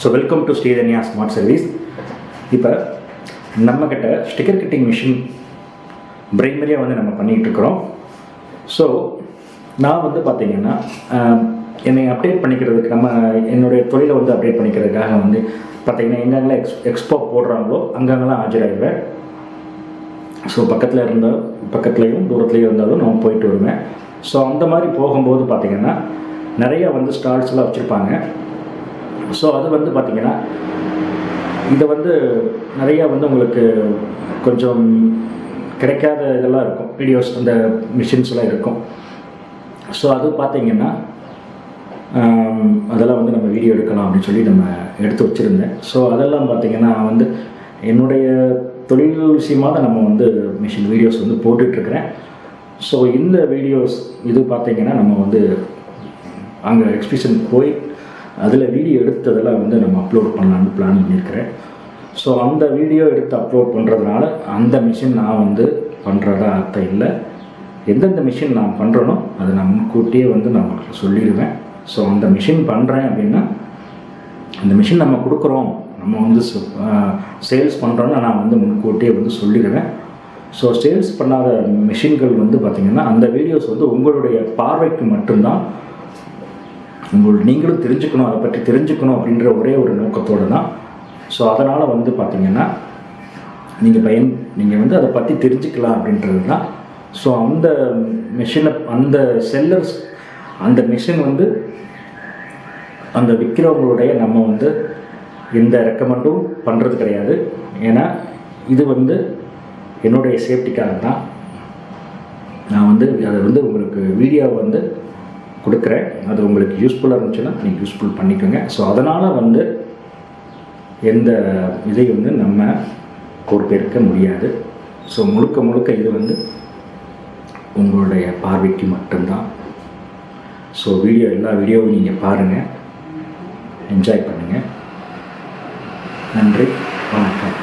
So welcome to Sridhanya smart service. இப்போ நம்மக்கிட்ட sticker cutting machine பிரைமரியாக வந்து நம்ம பண்ணிகிட்ருக்குறோம். ஸோ நான் வந்து பார்த்திங்கன்னா என்னை அப்டேட் பண்ணிக்கிறதுக்கு என்னுடைய தொழிலை வந்து அப்டேட் பண்ணிக்கிறதுக்காக வந்து பார்த்திங்கன்னா எங்கெங்கெல்லாம் எக்ஸ்போ போடுறாங்களோ அங்கங்கெல்லாம் ஆஜராகிடுவேன். ஸோ பக்கத்துலேயும் தூரத்துலேயும் இருந்தாலும் நான் போயிட்டு வருவேன். ஸோ அந்த மாதிரி போகும்போது பார்த்திங்கன்னா நிறையா வந்து ஸ்டால்ஸ்லாம் வச்சுருப்பாங்க. ஸோ அது வந்து பார்த்திங்கன்னா இதை வந்து நிறையா வந்து உங்களுக்கு கொஞ்சம் கிடைக்காத இதெல்லாம் இருக்கும், வீடியோஸ் அந்த மிஷின்ஸ்லாம் இருக்கும். ஸோ அது பார்த்திங்கன்னா அதெல்லாம் வந்து நம்ம வீடியோ எடுக்கலாம் அப்படின்னு சொல்லி நம்ம எடுத்து வச்சுருந்தேன். ஸோ அதெல்லாம் பார்த்திங்கன்னா வந்து என்னுடைய தொழில் விஷயமாக தான் நம்ம வந்து மிஷின் வீடியோஸ் வந்து போட்டுட்ருக்கிறேன். ஸோ இந்த வீடியோஸ் இது பார்த்திங்கன்னா நம்ம வந்து அங்கே எக்ஸிபிஷன் போய் அதில் வீடியோ எடுத்ததெல்லாம் வந்து நம்ம அப்லோட் பண்ணலான்னு பிளான் பண்ணியிருக்கிறேன். ஸோ அந்த வீடியோ எடுத்து அப்லோட் பண்ணுறதுனால அந்த மிஷின் நான் வந்து பண்ணுறதா அர்த்தம் இல்லை. எந்தெந்த மிஷின் நான் பண்ணுறனோ அதை நான் முன்கூட்டியே வந்து நான் உங்களுக்கு சொல்லிடுவேன். ஸோ அந்த மிஷின் பண்ணுறேன் அப்படின்னா அந்த மிஷின் நம்ம கொடுக்குறோம், நம்ம வந்து சேல்ஸ் பண்ணுறோன்னு நான் வந்து முன்கூட்டியே வந்து சொல்லிடுவேன். ஸோ சேல்ஸ் பண்ணாத மிஷின்கள் வந்து பார்த்திங்கன்னா அந்த வீடியோஸ் வந்து உங்களுடைய பார்வைக்கு மட்டும்தான், நீங்களும் தெரிஞ்சுக்கணும், அதை பற்றி தெரிஞ்சுக்கணும் அப்படின்ற ஒரே ஒரு நோக்கத்தோடு தான். ஸோ அதனால் வந்து பார்த்திங்கன்னா நீங்கள் வந்து அதை பற்றி தெரிஞ்சுக்கலாம் அப்படின்றது தான். ஸோ அந்த மிஷினை அந்த செல்லர்ஸ் அந்த மிஷின் வந்து அந்த விற்கிறவங்களுடைய நம்ம வந்து எந்த ரெக்கமெண்டும் பண்ணுறது கிடையாது. ஏன்னா இது வந்து என்னுடைய சேஃப்டிக்காக தான் நான் வந்து அதை வந்து உங்களுக்கு வீடியோவை வந்து கொடுக்குறேன். அது உங்களுக்கு யூஸ்ஃபுல்லாக இருந்துச்சுன்னா நீங்கள் யூஸ்ஃபுல் பண்ணிக்கோங்க. ஸோ அதனால் வந்து எந்த இதை வந்து நம்ம பொறுப்பேற்க முடியாது. ஸோ முழுக்க இது வந்து உங்களுடைய பார்வைக்கு மட்டும்தான். ஸோ எல்லா வீடியோவும் நீங்கள் பாருங்கள், என்ஜாய் பண்ணுங்கள். நன்றி, வணக்கம்.